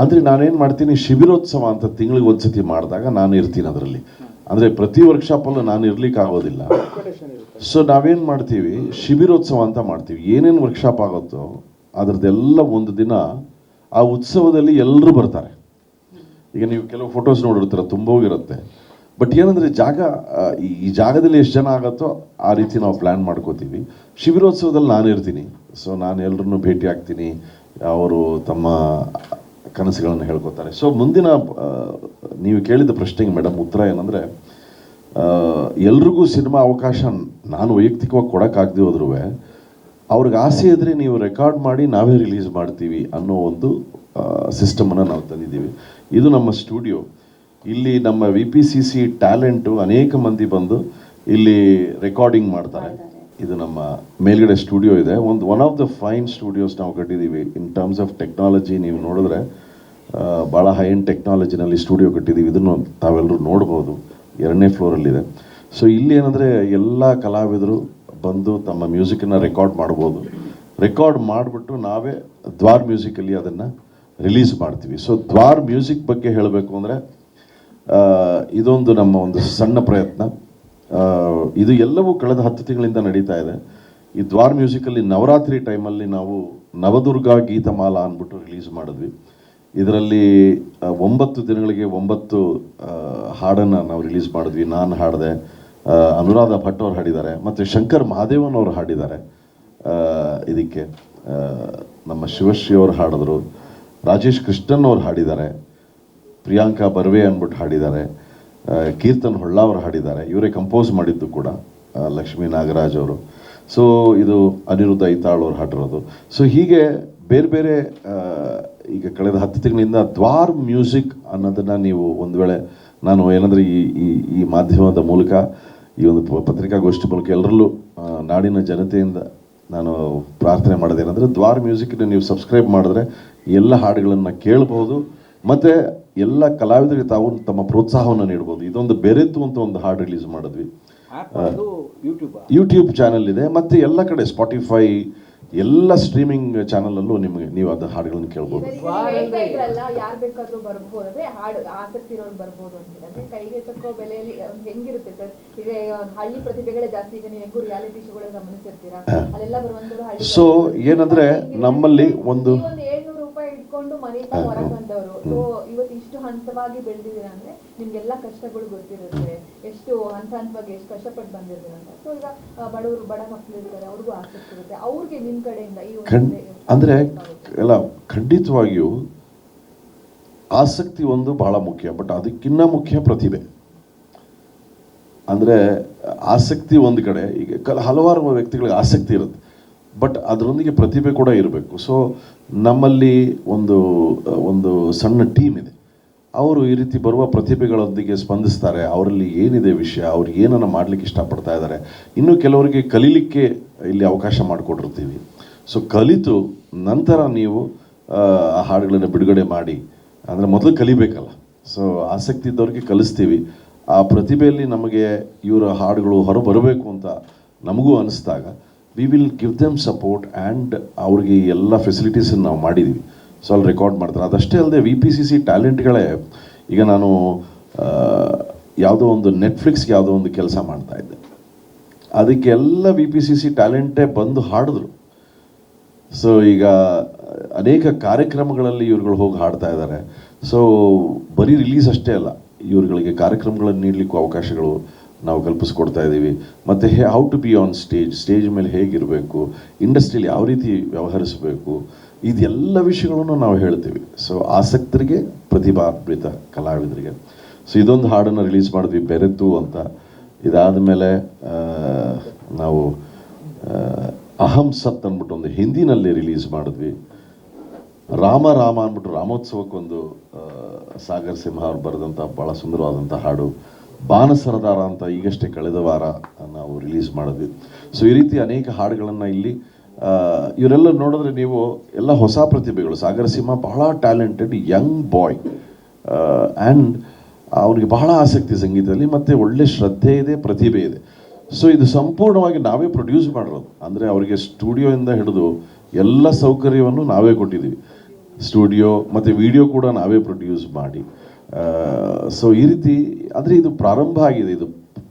ಅಂದರೆ ನಾನೇನು ಮಾಡ್ತೀನಿ, ಶಿಬಿರೋತ್ಸವ ಅಂತ ತಿಂಗಳಿಗೆ ಒಂದ್ಸತಿ ಮಾಡಿದಾಗ ನಾನು ಇರ್ತೀನಿ ಅದರಲ್ಲಿ. ಅಂದರೆ ಪ್ರತಿ ವರ್ಕ್ಶಾಪಲ್ಲೂ ನಾನು ಇರ್ಲಿಕ್ಕೆ ಆಗೋದಿಲ್ಲ. ಸೊ ನಾವೇನು ಮಾಡ್ತೀವಿ, ಶಿಬಿರೋತ್ಸವ ಅಂತ ಮಾಡ್ತೀವಿ. ಏನೇನು ವರ್ಕ್ಶಾಪ್ ಆಗುತ್ತೋ ಅದರದ್ದೆಲ್ಲ ಒಂದು ದಿನ ಆ ಉತ್ಸವದಲ್ಲಿ ಎಲ್ಲರೂ ಬರ್ತಾರೆ. ಈಗ ನೀವು ಕೆಲವು ಫೋಟೋಸ್ ನೋಡಿರ್ತೀರ, ತುಂಬ ಹೋಗಿರುತ್ತೆ. ಬಟ್ ಏನಂದರೆ ಜಾಗ, ಈ ಜಾಗದಲ್ಲಿ ಎಷ್ಟು ಜನ ಆಗುತ್ತೋ ಆ ರೀತಿ ನಾವು ಪ್ಲ್ಯಾನ್ ಮಾಡ್ಕೋತೀವಿ. ಶಿಬಿರೋತ್ಸವದಲ್ಲಿ ನಾನು ಇರ್ತೀನಿ. ಸೊ ನಾನು ಎಲ್ಲರನ್ನೂ ಭೇಟಿ ಆಗ್ತೀನಿ, ಅವರು ತಮ್ಮ ಕನಸುಗಳನ್ನು ಹೇಳ್ಕೊತಾರೆ. ಸೊ ಮುಂದಿನ ನೀವು ಕೇಳಿದ ಪ್ರಶ್ನೆಗೆ ಮೇಡಮ್ ಉತ್ತರ ಏನಂದರೆ, ಎಲ್ರಿಗೂ ಸಿನಿಮಾ ಅವಕಾಶ ನಾನು ವೈಯಕ್ತಿಕವಾಗಿ ಕೊಡೋಕ್ಕಾಗದೆ ಹೋದ್ರೂ ಅವ್ರಿಗೆ ಆಸೆ ಇದ್ದರೆ ನೀವು ರೆಕಾರ್ಡ್ ಮಾಡಿ ನಾವೇ ರಿಲೀಸ್ ಮಾಡ್ತೀವಿ ಅನ್ನೋ ಒಂದು ಸಿಸ್ಟಮನ್ನು ನಾವು ತಂದಿದ್ದೀವಿ. ಇದು ನಮ್ಮ ಸ್ಟುಡಿಯೋ. ಇಲ್ಲಿ ನಮ್ಮ VPCC ಟ್ಯಾಲೆಂಟು ಅನೇಕ ಮಂದಿ ಬಂದು ಇಲ್ಲಿ ರೆಕಾರ್ಡಿಂಗ್ ಮಾಡ್ತಾರೆ. ಇದು ನಮ್ಮ ಮೇಲ್ಗಡೆ ಸ್ಟುಡಿಯೋ ಇದೆ. One of the fine studios ನಾವು ಕಟ್ಟಿದ್ದೀವಿ ಇನ್ ಟರ್ಮ್ಸ್ ಆಫ್ ಟೆಕ್ನಾಲಜಿ. ನೀವು ನೋಡಿದ್ರೆ ಭಾಳ ಹೈ ಎಂಡ್ ಟೆಕ್ನಾಲಜಿನಲ್ಲಿ ಸ್ಟುಡಿಯೋ ಕಟ್ಟಿದ್ದೀವಿ. ಇದನ್ನು ತಾವೆಲ್ಲರೂ ನೋಡ್ಬೋದು, 2ನೇ ಫ್ಲೋರಲ್ಲಿದೆ. ಸೊ ಇಲ್ಲಿ ಏನಂದರೆ ಎಲ್ಲ ಕಲಾವಿದರು ಬಂದು ತಮ್ಮ ಮ್ಯೂಸಿಕನ್ನು ರೆಕಾರ್ಡ್ ಮಾಡ್ಬೋದು. ರೆಕಾರ್ಡ್ ಮಾಡಿಬಿಟ್ಟು ನಾವೇ ದ್ವಾರ್ ಮ್ಯೂಸಿಕಲ್ಲಿ ಅದನ್ನು ರಿಲೀಸ್ ಮಾಡ್ತೀವಿ. ಸೊ ದ್ವಾರ್ ಮ್ಯೂಸಿಕ್ ಬಗ್ಗೆ ಹೇಳಬೇಕು ಅಂದರೆ ಇದೊಂದು ನಮ್ಮ ಒಂದು ಸಣ್ಣ ಪ್ರಯತ್ನ. ಇದು ಎಲ್ಲವೂ ಕಳೆದ 10 ತಿಂಗಳಿಂದ ನಡೀತಾ ಇದೆ. ಈ ದ್ವಾರ್ ಮ್ಯೂಸಿಕಲ್ಲಿ ನವರಾತ್ರಿ ಟೈಮಲ್ಲಿ ನಾವು ನವದುರ್ಗಾ ಗೀತಮಾಲಾ ಅಂದ್ಬಿಟ್ಟು ರಿಲೀಸ್ ಮಾಡಿದ್ವಿ. ಇದರಲ್ಲಿ 9 ದಿನಗಳಿಗೆ 9 ಹಾಡನ್ನು ನಾವು ರಿಲೀಸ್ ಮಾಡಿದ್ವಿ. ನಾನು ಹಾಡಿದೆ, ಅನುರಾಧ ಭಟ್ ಅವ್ರು ಹಾಡಿದ್ದಾರೆ, ಮತ್ತು ಶಂಕರ್ ಮಹಾದೇವನ್ ಅವರು ಹಾಡಿದ್ದಾರೆ. ಇದಕ್ಕೆ ನಮ್ಮ ಶಿವಶ್ರೀ ಅವರು ಹಾಡಿದ್ರು, ರಾಜೇಶ್ ಕೃಷ್ಣನ್ ಅವ್ರು ಹಾಡಿದ್ದಾರೆ, ಪ್ರಿಯಾಂಕಾ ಬರ್ವೆ ಅಂದ್ಬಿಟ್ಟು ಹಾಡಿದ್ದಾರೆ, ಕೀರ್ತನ್ ಹೊಳ್ಳ ಅವರು ಹಾಡಿದ್ದಾರೆ. ಇವರೇ ಕಂಪೋಸ್ ಮಾಡಿದ್ದು ಕೂಡ, ಲಕ್ಷ್ಮೀ ನಾಗರಾಜ್ ಅವರು. ಸೊ ಇದು ಅನಿರುದ್ಧ ಐತಾಳ್ ಅವ್ರು ಹಾಡಿರೋದು. ಸೊ ಹೀಗೆ ಬೇರೆ ಬೇರೆ ಈಗ ಕಳೆದ 10 ತಿಂಗಳಿಂದ ದ್ವಾರ್ ಮ್ಯೂಸಿಕ್ ಅನ್ನೋದನ್ನು ನೀವು ಒಂದು ವೇಳೆ ನಾನು ಏನಂದರೆ ಈ ಮಾಧ್ಯಮದ ಮೂಲಕ, ಈ ಒಂದು ಪತ್ರಿಕಾಗೋಷ್ಠಿ ಮೂಲಕ ಎಲ್ಲರಲ್ಲೂ ನಾಡಿನ ಜನತೆಯಿಂದ ನಾನು ಪ್ರಾರ್ಥನೆ ಮಾಡೋದೇನೆಂದರೆ, ದ್ವಾರ್ ಮ್ಯೂಸಿಕ್ನ ನೀವು ಸಬ್ಸ್ಕ್ರೈಬ್ ಮಾಡಿದ್ರೆ ಎಲ್ಲ ಹಾಡುಗಳನ್ನು ಕೇಳ್ಬೋದು, ಮತ್ತು ಎಲ್ಲ ಕಲಾವಿದರಿಗೆ ತಾವು ತಮ್ಮ ಪ್ರೋತ್ಸಾಹವನ್ನು ನೀಡ್ಬೋದು. ಇದೊಂದು ಬೆರೆತು ಅಂತ ಒಂದು ಹಾಡು ರಿಲೀಸ್ ಮಾಡಿದ್ವಿ. ಯೂಟ್ಯೂಬ್ ಚಾನಲ್ ಇದೆ, ಮತ್ತು ಎಲ್ಲ ಕಡೆ ಸ್ಪಾಟಿಫೈ ಎಲ್ಲ ಸ್ಟ್ರೀಮಿಂಗ್ ಚಾನಲಲ್ಲೂ ನಿಮಗೆ ನೀವು ಅದು ಹಾಡುಗಳನ್ನು ಕೇಳ್ಬೋದು. ಯಾರು ಬೇಕಾದ್ರೂ ಬರ್ಬೋದು, ಹಾಡು ಆಸಕ್ತಿ ಇರೋರು ಬರ್ಬೋದು ಅಂತ ಕೈಗೆ ತಕ್ಕೋ ಬೆಲೆಯಲ್ಲಿ ಹೆಂಗಿರುತ್ತೆ ಸರ್? ಈಗ ಹಳ್ಳಿ ಪ್ರತಿಭೆಗಳೇ ಜಾಸ್ತಿ. ಈಗ ನೀವು ರಿಯಾಲಿಟಿ ಶೋಗಳ ಗಮನಿಸಿರ್ತೀರಾ, ಅಲ್ಲೆಲ್ಲ ಬರುವಂತದ್ದು. ಸೊ ಏನಂದ್ರೆ ನಮ್ಮಲ್ಲಿ ಒಂದು 700 ರೂಪಾಯಿ ಇಟ್ಕೊಂಡು ಮನೆಯಿಂದ ಹೊರಗೆ ಬಂದವರು. ಸೊ ಇವತ್ತು ಇಷ್ಟು ಹಂತವಾಗಿ ಬೆಳೆದಿದ್ದೀರಾ ಅಂದ್ರೆ ನಿಮ್ಗೆಲ್ಲ ಕಷ್ಟಗಳು ಗೊತ್ತಿರುತ್ತೆ, ಎಷ್ಟು ಹಂತವಾಗಿ ಎಷ್ಟು ಕಷ್ಟಪಟ್ಟು ಬಂದಿರ್ತೀರ ಅಂತ. ಸೊ ಈಗ ಬಡವರು, ಬಡ ಮಕ್ಕಳು ಇರ್ತಾರೆ, ಅವ್ರಿಗೂ ಆಸಕ್ತಿ ಇರುತ್ತೆ. ಅವ್ರಿಗೆ ನಿಮ್ಮ ಕಡೆಯಿಂದ ಅಂದರೆ ಎಲ್ಲ ಖಂಡಿತವಾಗಿಯೂ ಆಸಕ್ತಿ ಒಂದು ಬಹಳ ಮುಖ್ಯ. ಬಟ್ ಅದಕ್ಕಿಂತ ಮುಖ್ಯ ಪ್ರತಿಭೆ. ಅಂದರೆ ಆಸಕ್ತಿ ಒಂದು ಕಡೆ, ಈಗ ಹಲವಾರು ವ್ಯಕ್ತಿಗಳಿಗೆ ಆಸಕ್ತಿ ಇರುತ್ತೆ, ಬಟ್ ಅದರೊಂದಿಗೆ ಪ್ರತಿಭೆ ಕೂಡ ಇರಬೇಕು. ಸೊ ನಮ್ಮಲ್ಲಿ ಒಂದು ಸಣ್ಣ ಟೀಮ್ ಇದೆ. ಅವರು ಈ ರೀತಿ ಬರುವ ಪ್ರತಿಭೆಗಳೊಂದಿಗೆ ಸ್ಪಂದಿಸ್ತಾರೆ. ಅವರಲ್ಲಿ ಏನಿದೆ ವಿಷಯ, ಅವ್ರು ಏನನ್ನು ಮಾಡಲಿಕ್ಕೆ ಇಷ್ಟಪಡ್ತಾ ಇದ್ದಾರೆ. ಇನ್ನು ಕೆಲವರಿಗೆ ಕಲೀಲಿಕ್ಕೆ ಇಲ್ಲಿ ಅವಕಾಶ ಮಾಡಿಕೊಟ್ಟಿರ್ತೀವಿ. ಸೊ ಕಲಿತು ನಂತರ ನೀವು ಆ ಹಾಡುಗಳನ್ನು ಬಿಡುಗಡೆ ಮಾಡಿ, ಅಂದರೆ ಮೊದಲು ಕಲಿಬೇಕಲ್ಲ. ಸೊ ಆಸಕ್ತಿ ಇದ್ದವ್ರಿಗೆ ಕಲಿಸ್ತೀವಿ. ಆ ಪ್ರತಿಭೆಯಲ್ಲಿ ನಮಗೆ ಇವರ ಹಾಡುಗಳು ಹೊರಬರಬೇಕು ಅಂತ ನಮಗೂ ಅನಿಸ್ದಾಗ we will give them support and ಅವ್ರಿಗೆ ಎಲ್ಲ ಫೆಸಿಲಿಟೀಸನ್ನು ನಾವು ಮಾಡಿದ್ದೀವಿ. ಸೊ ಅಲ್ಲಿ ರೆಕಾರ್ಡ್ ಮಾಡ್ತಾರೆ. ಅದಷ್ಟೇ ಅಲ್ಲದೆ VPCC ಟ್ಯಾಲೆಂಟ್ಗಳೇ, ಈಗ ನಾನು ಯಾವುದೋ ಒಂದು ನೆಟ್ಫ್ಲಿಕ್ಸ್ಗೆ ಯಾವುದೋ ಒಂದು ಕೆಲಸ ಮಾಡ್ತಾಯಿದ್ದೆ, ಅದಕ್ಕೆಲ್ಲ VPCC ಟ್ಯಾಲೆಂಟೇ ಬಂದು ಹಾಡಿದ್ರು. ಸೊ ಈಗ ಅನೇಕ ಕಾರ್ಯಕ್ರಮಗಳಲ್ಲಿ ಇವ್ರುಗಳು ಹೋಗಿ ಹಾಡ್ತಾ ಇದ್ದಾರೆ. ಸೊ ಬರೀ ರಿಲೀಸ್ ಅಷ್ಟೇ ಅಲ್ಲ, ಇವ್ರುಗಳಿಗೆ ಕಾರ್ಯಕ್ರಮಗಳನ್ನು ನೀಡಲಿಕ್ಕೂ ಅವಕಾಶಗಳು ನಾವು ಕಲ್ಪಿಸ್ಕೊಡ್ತಾ ಇದ್ದೀವಿ. ಮತ್ತು how to be on stage ಮೇಲೆ ಹೇಗಿರಬೇಕು, ಇಂಡಸ್ಟ್ರಿಯಲ್ಲಿ ಯಾವ ರೀತಿ ವ್ಯವಹರಿಸಬೇಕು, ಇದೆಲ್ಲ ವಿಷಯಗಳನ್ನು ನಾವು ಹೇಳ್ತೀವಿ. ಸೊ ಆಸಕ್ತರಿಗೆ, ಪ್ರತಿಭಾನ್ವಿತ ಕಲಾವಿದರಿಗೆ. ಸೊ ಇದೊಂದು ಹಾಡನ್ನು ರಿಲೀಸ್ ಮಾಡಿದ್ವಿ, ಬೆರೆತು ಅಂತ. ಇದಾದ ಮೇಲೆ ನಾವು ಅಹಂ ಸತ್ ಅಂದ್ಬಿಟ್ಟು ಒಂದು ಹಿಂದಿನಲ್ಲಿ ರಿಲೀಸ್ ಮಾಡಿದ್ವಿ. ರಾಮ ರಾಮ ಅಂದ್ಬಿಟ್ಟು ರಾಮೋತ್ಸವಕ್ಕೊಂದು ಸಾಗರ್ ಸಿಂಹ ಅವ್ರು ಬರೆದಂಥ ಭಾಳ ಸುಂದರವಾದಂಥ ಹಾಡು. ಬಾನಸರದಾರ ಅಂತ ಈಗಷ್ಟೇ ಕಳೆದ ವಾರ ನಾವು ರಿಲೀಸ್ ಮಾಡಿದ್ವಿ. ಸೊ ಈ ರೀತಿ ಅನೇಕ ಹಾಡುಗಳನ್ನು ಇಲ್ಲಿ ಇವರೆಲ್ಲ ನೋಡಿದ್ರೆ ನೀವು ಎಲ್ಲ ಹೊಸ ಪ್ರತಿಭೆಗಳು. ಸಾಗರ್ ಸಿಂಹ ಬಹಳ ಟ್ಯಾಲೆಂಟೆಡ್ ಯಂಗ್ ಬಾಯ್, ಆ್ಯಂಡ್ ಅವನಿಗೆ ಬಹಳ ಆಸಕ್ತಿ ಸಂಗೀತದಲ್ಲಿ, ಮತ್ತು ಒಳ್ಳೆ ಶ್ರದ್ಧೆ ಇದೆ, ಪ್ರತಿಭೆ ಇದೆ. ಸೊ ಇದು ಸಂಪೂರ್ಣವಾಗಿ ನಾವೇ ಪ್ರೊಡ್ಯೂಸ್ ಮಾಡಿರೋದು. ಅಂದರೆ ಅವರಿಗೆ ಸ್ಟುಡಿಯೋಯಿಂದ ಹಿಡಿದು ಎಲ್ಲ ಸೌಕರ್ಯವನ್ನು ನಾವೇ ಕೊಟ್ಟಿದ್ದೀವಿ. ಸ್ಟುಡಿಯೋ ಮತ್ತು ವಿಡಿಯೋ ಕೂಡ ನಾವೇ ಪ್ರೊಡ್ಯೂಸ್ ಮಾಡಿ. ಸೊ ಈ ರೀತಿ ಅಂದರೆ ಇದು ಪ್ರಾರಂಭ ಆಗಿದೆ, ಇದು